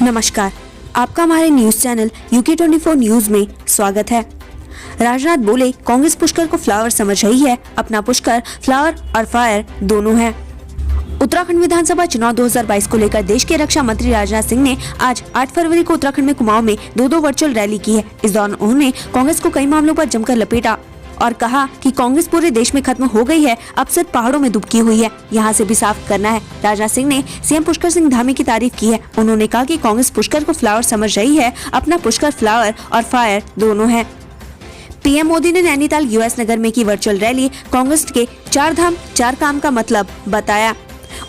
नमस्कार, आपका हमारे न्यूज चैनल UK24 न्यूज में स्वागत है। राजनाथ बोले, कांग्रेस पुष्कर को फ्लावर समझ रही है, अपना पुष्कर फ्लावर और फायर दोनों है। उत्तराखंड विधानसभा चुनाव 2022 को लेकर देश के रक्षा मंत्री राजनाथ सिंह ने आज 8 फरवरी को उत्तराखंड में कुमाऊं में दो वर्चुअल रैली की है। इस दौरान उन्होंने कांग्रेस को कई मामलों पर जमकर लपेटा और कहा कि कांग्रेस पूरे देश में खत्म हो गई है, अब सिर्फ पहाड़ों में दुबकी हुई है, यहाँ से भी साफ करना है। राजनाथ सिंह ने सीएम पुष्कर सिंह धामी की तारीफ की है। उन्होंने कहा कि कांग्रेस पुष्कर को फ्लावर समझ रही है, अपना पुष्कर फ्लावर और फायर दोनों है। पीएम मोदी ने नैनीताल US नगर में की वर्चुअल रैली, कांग्रेस के 4 धाम 4 काम का मतलब बताया।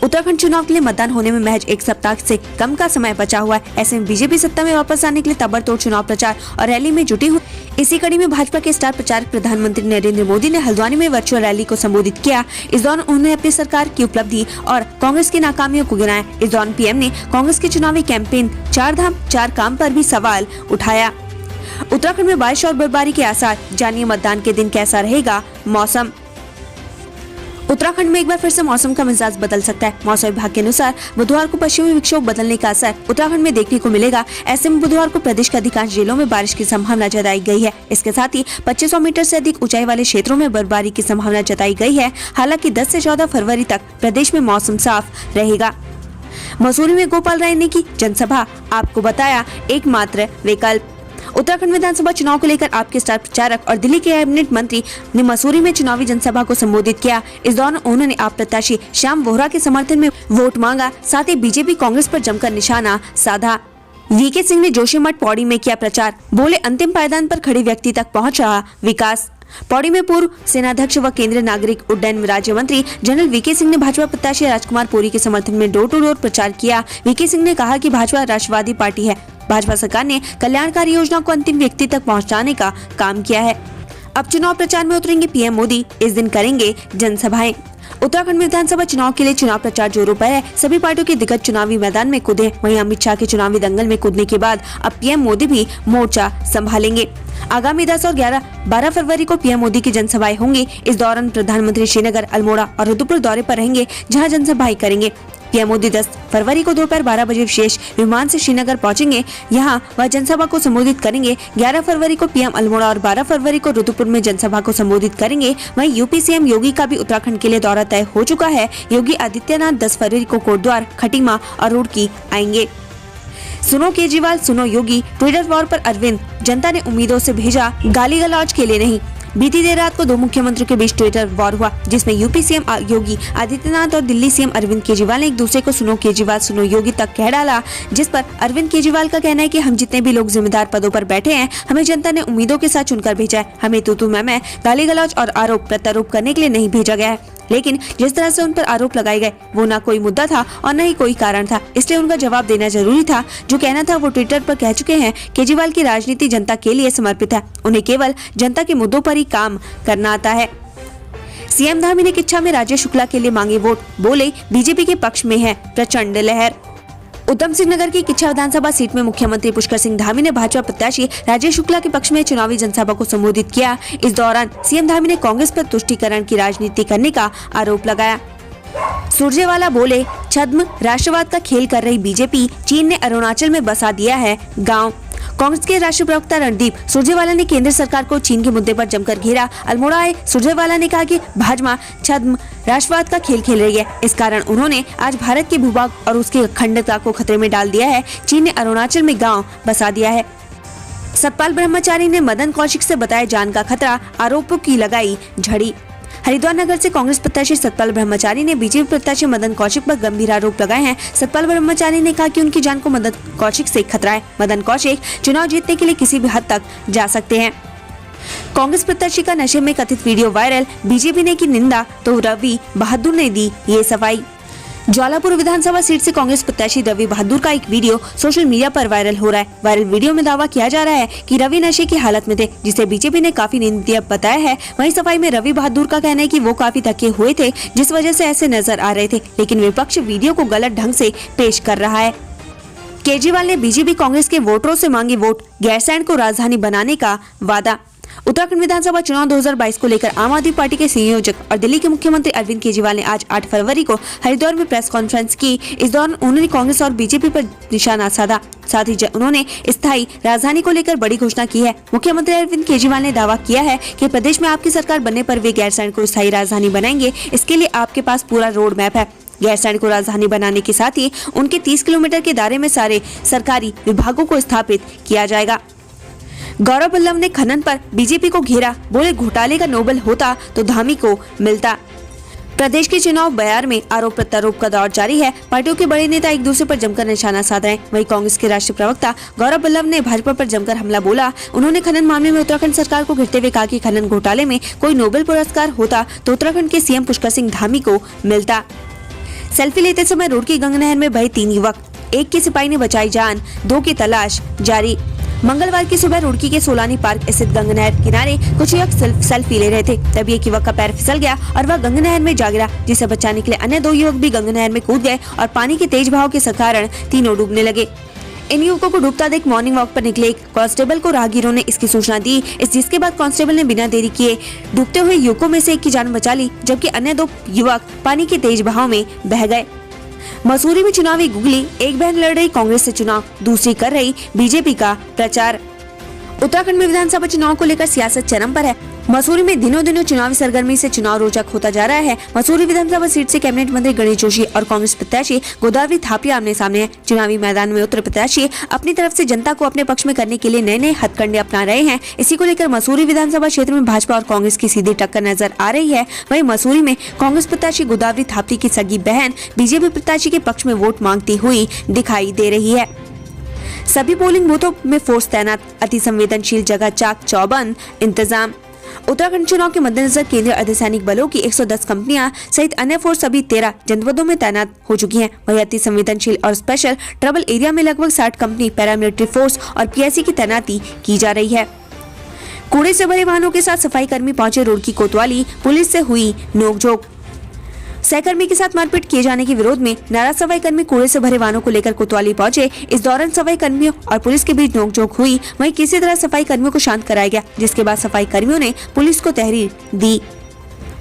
उत्तराखंड चुनाव के लिए मतदान होने में महज 1 सप्ताह से कम का समय बचा हुआ है। ऐसे में बीजेपी सत्ता में वापस आने के लिए ताबड़तोड़ चुनाव प्रचार और रैली में जुटी हुई। इसी कड़ी में भाजपा के स्टार प्रचारक प्रधानमंत्री नरेंद्र मोदी ने हल्द्वानी में वर्चुअल रैली को संबोधित किया। इस दौरान उन्होंने अपनी सरकार की उपलब्धि और कांग्रेस की नाकामियों को गिनाया। इस दौरान पीएम ने कांग्रेस के चुनावी कैंपेन 4 धाम 4 काम पर भी सवाल उठाया। उत्तराखंड में बारिश और बर्फबारी के आसार, जानिए मतदान के दिन कैसा रहेगा मौसम। उत्तराखंड में एक बार फिर से मौसम का मिजाज बदल सकता है। मौसम विभाग के अनुसार बुधवार को पश्चिमी विक्षोभ बदलने का असर उत्तराखंड में देखने को मिलेगा। ऐसे में बुधवार को प्रदेश के अधिकांश जिलों में बारिश की संभावना जताई गई है। इसके साथ ही 2500 मीटर से अधिक ऊंचाई वाले क्षेत्रों में बर्फबारी की संभावना जताई गई है। हालांकि 10 से 14 फरवरी तक प्रदेश में मौसम साफ रहेगा। मसूरी में गोपाल राय ने की जनसभा, आपको बताया एकमात्र विकल्प। उत्तराखंड विधानसभा चुनाव को लेकर आपके स्टार प्रचारक और दिल्ली के कैबिनेट मंत्री ने मसूरी में चुनावी जनसभा को संबोधित किया। इस दौरान उन्होंने आप प्रत्याशी श्याम वोहरा के समर्थन में वोट मांगा। साथ ही बीजेपी कांग्रेस पर जमकर निशाना साधा। VK सिंह ने जोशीमठ पौड़ी में किया प्रचार, बोले अंतिम पायदान पर खड़े व्यक्ति तक पहुंच रहा विकास। पौड़ी में पूर्व सेनाध्यक्ष व केंद्रीय नागरिक उड्डयन राज्य मंत्री जनरल VK सिंह ने भाजपा प्रत्याशी राजकुमार पुरी के समर्थन में डोर टू डोर प्रचार किया। VK सिंह ने कहा कि भाजपा राष्ट्रवादी पार्टी है। भाजपा सरकार ने कल्याणकारी योजना को अंतिम व्यक्ति तक पहुंचाने का काम किया है। अब चुनाव प्रचार में उतरेंगे पीएम मोदी, इस दिन करेंगे जनसभाएं। उत्तराखंड विधानसभा चुनाव के लिए चुनाव प्रचार जोरों पर है। सभी पार्टियों के दिग्गज चुनावी मैदान में कूदे। वहीं अमित शाह के चुनावी दंगल में कूदने के बाद अब पीएम मोदी भी मोर्चा संभालेंगे। आगामी 10 और 12 फरवरी को पीएम मोदी की जनसभाएं होंगी। इस दौरान प्रधानमंत्री श्रीनगर, अल्मोड़ा और रुद्रपुर दौरे पर रहेंगे, जहां जनसभाएं करेंगे। पीएम मोदी 10 फरवरी को दोपहर 12 बजे विशेष विमान से श्रीनगर पहुंचेंगे। यहां वह जनसभा को संबोधित करेंगे। 11 फरवरी को पीएम अल्मोड़ा और 12 फरवरी को रुद्रपुर में जनसभा को संबोधित करेंगे। वहीं यूपी सीएम योगी का भी उत्तराखंड के लिए दौरा तय हो चुका है। योगी आदित्यनाथ 10 फरवरी को कोटद्वार, खटीमा और रुड़की आएंगे। सुनो केजरीवाल, सुनो योगी, ट्विटर वॉर पर अरविंद, जनता ने उम्मीदों से भेजा, गाली गलौज के लिए नहीं। बीती देर रात को 2 मुख्यमंत्रियों के बीच ट्विटर वॉर हुआ, जिसमें यूपी सीएम योगी आदित्यनाथ और दिल्ली सीएम अरविंद केजरीवाल ने एक दूसरे को सुनो केजरीवाल सुनो योगी तक कह डाला। जिस पर अरविंद केजरीवाल का कहना है कि हम जितने भी लोग जिम्मेदार पदों पर बैठे हैं, हमें जनता ने उम्मीदों के साथ चुनकर भेजा है। हमें तू मैं गाली गलौज और आरोप प्रत्यारोप करने के लिए नहीं भेजा गया है। लेकिन जिस तरह से उन पर आरोप लगाए गए, वो ना कोई मुद्दा था और न ही कोई कारण था, इसलिए उनका जवाब देना जरूरी था। जो कहना था वो ट्विटर पर कह चुके हैं। केजरीवाल की राजनीति जनता के लिए समर्पित है, उन्हें केवल जनता के मुद्दों पर ही काम करना आता है। सीएम धामी ने किच्छा में राजेश शुक्ला के लिए मांगे वोट, बोले बीजेपी के पक्ष में है प्रचंड लहर। उधम सिंह नगर की किच्छा विधानसभा सीट में मुख्यमंत्री पुष्कर सिंह धामी ने भाजपा प्रत्याशी राजेश शुक्ला के पक्ष में चुनावी जनसभा को संबोधित किया। इस दौरान सीएम धामी ने कांग्रेस पर तुष्टीकरण की राजनीति करने का आरोप लगाया। सुरजेवाला बोले, छद्म राष्ट्रवाद का खेल कर रही बीजेपी, चीन ने अरुणाचल में बसा दिया है गाँव। कांग्रेस के राष्ट्रीय प्रवक्ता रणदीप सुरजेवाला ने केंद्र सरकार को चीन के मुद्दे पर जमकर घेरा। अल्मोड़ा आए सुरजेवाला ने कहा कि भाजपा छद्म राष्ट्रवाद का खेल खेल रही है। इस कारण उन्होंने आज भारत के भूभाग और उसकी अखंडता को खतरे में डाल दिया है। चीन ने अरुणाचल में गांव बसा दिया है। सतपाल ब्रह्मचारी ने मदन कौशिक से बताया जान का खतरा, आरोपों की लगाई झड़ी। हरिद्वार नगर से कांग्रेस प्रत्याशी सतपाल ब्रह्मचारी ने बीजेपी प्रत्याशी मदन कौशिक पर गंभीर आरोप लगाए हैं। सतपाल ब्रह्मचारी ने कहा कि उनकी जान को मदन कौशिक से खतरा है। मदन कौशिक चुनाव जीतने के लिए किसी भी हद तक जा सकते हैं। कांग्रेस प्रत्याशी का नशे में कथित वीडियो वायरल, बीजेपी ने की निंदा तो रवि बहादुर ने दी ये सफाई। ज्वालापुर विधानसभा सीट से कांग्रेस प्रत्याशी रवि बहादुर का एक वीडियो सोशल मीडिया पर वायरल हो रहा है। वायरल वीडियो में दावा किया जा रहा है कि रवि नशे की हालत में थे, जिसे बीजेपी ने काफी निंदनीय बताया है। वहीं सफाई में रवि बहादुर का कहना है कि वो काफी थके हुए थे, जिस वजह से ऐसे नजर आ रहे थे, लेकिन विपक्ष वीडियो को गलत ढंग से पेश कर रहा है। केजरीवाल ने बीजेपी कांग्रेस के वोटरों से मांगी वोट, गैरसैंण को राजधानी बनाने का वादा। उत्तराखंड विधानसभा चुनाव 2022 को लेकर आम आदमी पार्टी के संयोजक और दिल्ली के मुख्यमंत्री अरविंद केजरीवाल ने आज 8 फरवरी को हरिद्वार में प्रेस कॉन्फ्रेंस की। इस दौरान उन्होंने कांग्रेस और बीजेपी पर निशाना साधा। साथ ही उन्होंने स्थायी राजधानी को लेकर बड़ी घोषणा की है। मुख्यमंत्री अरविंद केजरीवाल ने दावा किया है कि प्रदेश में आपकी सरकार बनने पर वे गैरसैंण को स्थायी राजधानी बनाएंगे। इसके लिए आपके पास पूरा रोड मैप है। गैरसैंण को राजधानी बनाने के साथ ही उनके 30 किलोमीटर के दायरे में सारे सरकारी विभागों को स्थापित किया जाएगा। गौरव बल्लभ ने खनन पर बीजेपी को घेरा, बोले घोटाले का नोबेल होता तो धामी को मिलता। प्रदेश के चुनाव बयार में आरोप प्रत्यारोप का दौर जारी है। पार्टियों के बड़े नेता एक दूसरे पर जमकर निशाना साध रहे हैं। वहीं कांग्रेस के राष्ट्रीय प्रवक्ता गौरव बल्लभ ने भाजपा पर जमकर हमला बोला। उन्होंने खनन मामले में उत्तराखंड सरकार को घेरते हुए कहा कि खनन घोटाले में कोई नोबेल पुरस्कार होता तो उत्तराखंड के सीएम पुष्कर सिंह धामी को मिलता। सेल्फी लेते समय रुड़की गंगा नहर में बहे 3 युवक, एक के सिपाही ने बचाई जान, 2 की तलाश जारी। मंगलवार की सुबह रुड़की के सोलानी पार्क स्थित गंगा नहर किनारे कुछ युवक सेल्फी ले रहे थे। तभी एक युवक का पैर फिसल गया और वह गंगा नहर में जा गिरा, जिसे बचाने के लिए अन्य 2 युवक भी गंगा नहर में कूद गए और पानी के तेज बहाव के कारण तीनों डूबने लगे। इन युवकों को डूबता देख मॉर्निंग वॉक पर निकले एक कांस्टेबल को राहगीरों ने इसकी सूचना दी। जिसके बाद कांस्टेबल ने बिना देरी किए डूबते हुए युवकों में से एक की जान बचा ली, जबकि अन्य 2 युवक पानी के तेज बहाव में बह गए। मसूरी में चुनावी गुगली, एक बहन लड़ रही कांग्रेस से चुनाव, दूसरी कर रही बीजेपी का प्रचार। उत्तराखंड में विधानसभा चुनाव को लेकर सियासत चरम पर है। मसूरी में दिनों दिनों चुनावी सरगर्मी से चुनाव रोचक होता जा रहा है। मसूरी विधानसभा सीट से कैबिनेट मंत्री गणेश जोशी और कांग्रेस प्रत्याशी गोदावरी थापड़िया आमने सामने हैं। चुनावी मैदान में उतरे प्रत्याशी अपनी तरफ से जनता को अपने पक्ष में करने के लिए नए नए हथकंडे अपना रहे हैं। इसी को लेकर मसूरी विधानसभा क्षेत्र में भाजपा और कांग्रेस की सीधी टक्कर नजर आ रही है। वहीं मसूरी में कांग्रेस प्रत्याशी गोदावरी थापड़िया की सगी बहन बीजेपी प्रत्याशी के पक्ष में वोट मांगती हुई दिखाई दे रही है। सभी पोलिंग बूथों में फोर्स तैनात, अति संवेदनशील जगह चाक चौबंद इंतजाम। उत्तराखंड चुनाव के मद्देनजर केंद्रीय अर्धसैनिक बलों की 110 कंपनियां सहित अन्य फोर्स सभी 13 जनपदों में तैनात हो चुकी हैं। वहीं अति संवेदनशील और स्पेशल ट्रबल एरिया में लगभग 60 कंपनी पैरामिलिट्री फोर्स और पीएससी की तैनाती की जा रही है। कूड़े से भरे वाहनों के साथ सफाई कर्मी पहुंचे रुड़की कोतवाली, पुलिस से हुई नोकझोंक। सहकर्मी के साथ मारपीट किए जाने के विरोध में नाराज सफाई कर्मी कूड़े से भरे वाहनों को लेकर कोतवाली पहुंचे। इस दौरान सफाई कर्मियों और पुलिस के बीच नोकझोंक हुई। वहीं किसी तरह सफाई कर्मियों को शांत कराया गया, जिसके बाद सफाई कर्मियों ने पुलिस को तहरीर दी।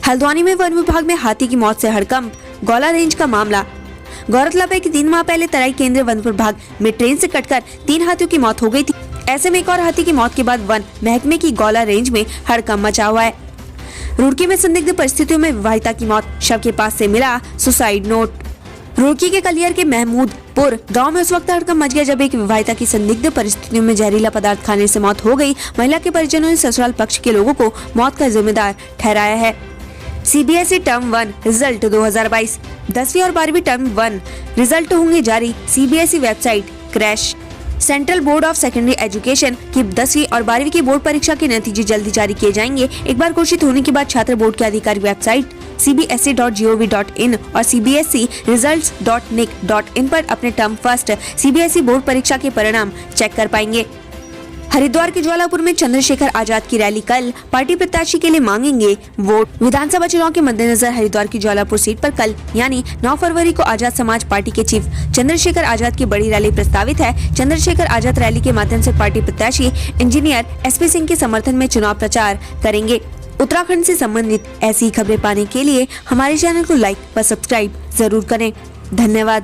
हल्द्वानी में वन विभाग में हाथी की मौत से हड़कंप, गौला रेंज का मामला। गौरतलब है कि 3 माह पहले तराई केंद्रीय वन विभाग में ट्रेन से कटकर 3 हाथियों की मौत हो गई थी। ऐसे में एक और हाथी की मौत के बाद वन महकमे की गौला रेंज में हड़कंप मचा हुआ है। रुड़की में संदिग्ध परिस्थितियों में विवाहिता की मौत, शव के पास से मिला सुसाइड नोट। रुड़की के कलियर के महमूदपुर गांव में उस वक्त हड़कंप मच गया जब एक विवाहिता की संदिग्ध परिस्थितियों में जहरीला पदार्थ खाने से मौत हो गई। महिला के परिजनों ने ससुराल पक्ष के लोगों को मौत का जिम्मेदार ठहराया है। सीबीएसई टर्म 1 रिजल्ट 2022, 10वीं और 12वीं टर्म 1 रिजल्ट होंगे जारी। CBSE website crash. Central board of secondary education की 10वीं और 12वीं की बोर्ड परीक्षा के नतीजे जल्दी जारी किए जाएंगे। एक बार घोषित होने के बाद छात्र बोर्ड की आधिकारिक वेबसाइट cbse.gov.in और cbse-results.nic.in पर अपने टर्म फर्स्ट सीबीएसई बोर्ड परीक्षा के परिणाम चेक कर पाएंगे। हरिद्वार के ज्वालापुर में चंद्रशेखर आजाद की रैली कल, पार्टी प्रत्याशी के लिए मांगेंगे वोट। विधानसभा चुनाव के मद्देनजर हरिद्वार की ज्वालापुर सीट पर कल यानी 9 फरवरी को आजाद समाज पार्टी के चीफ चंद्रशेखर आजाद की बड़ी रैली प्रस्तावित है। चंद्रशेखर आजाद रैली के माध्यम से पार्टी प्रत्याशी इंजीनियर एसपी सिंह के समर्थन में चुनाव प्रचार करेंगे। उत्तराखंड से संबंधित ऐसी खबरें पाने के लिए हमारे चैनल को लाइक व सब्सक्राइब जरूर करें। धन्यवाद।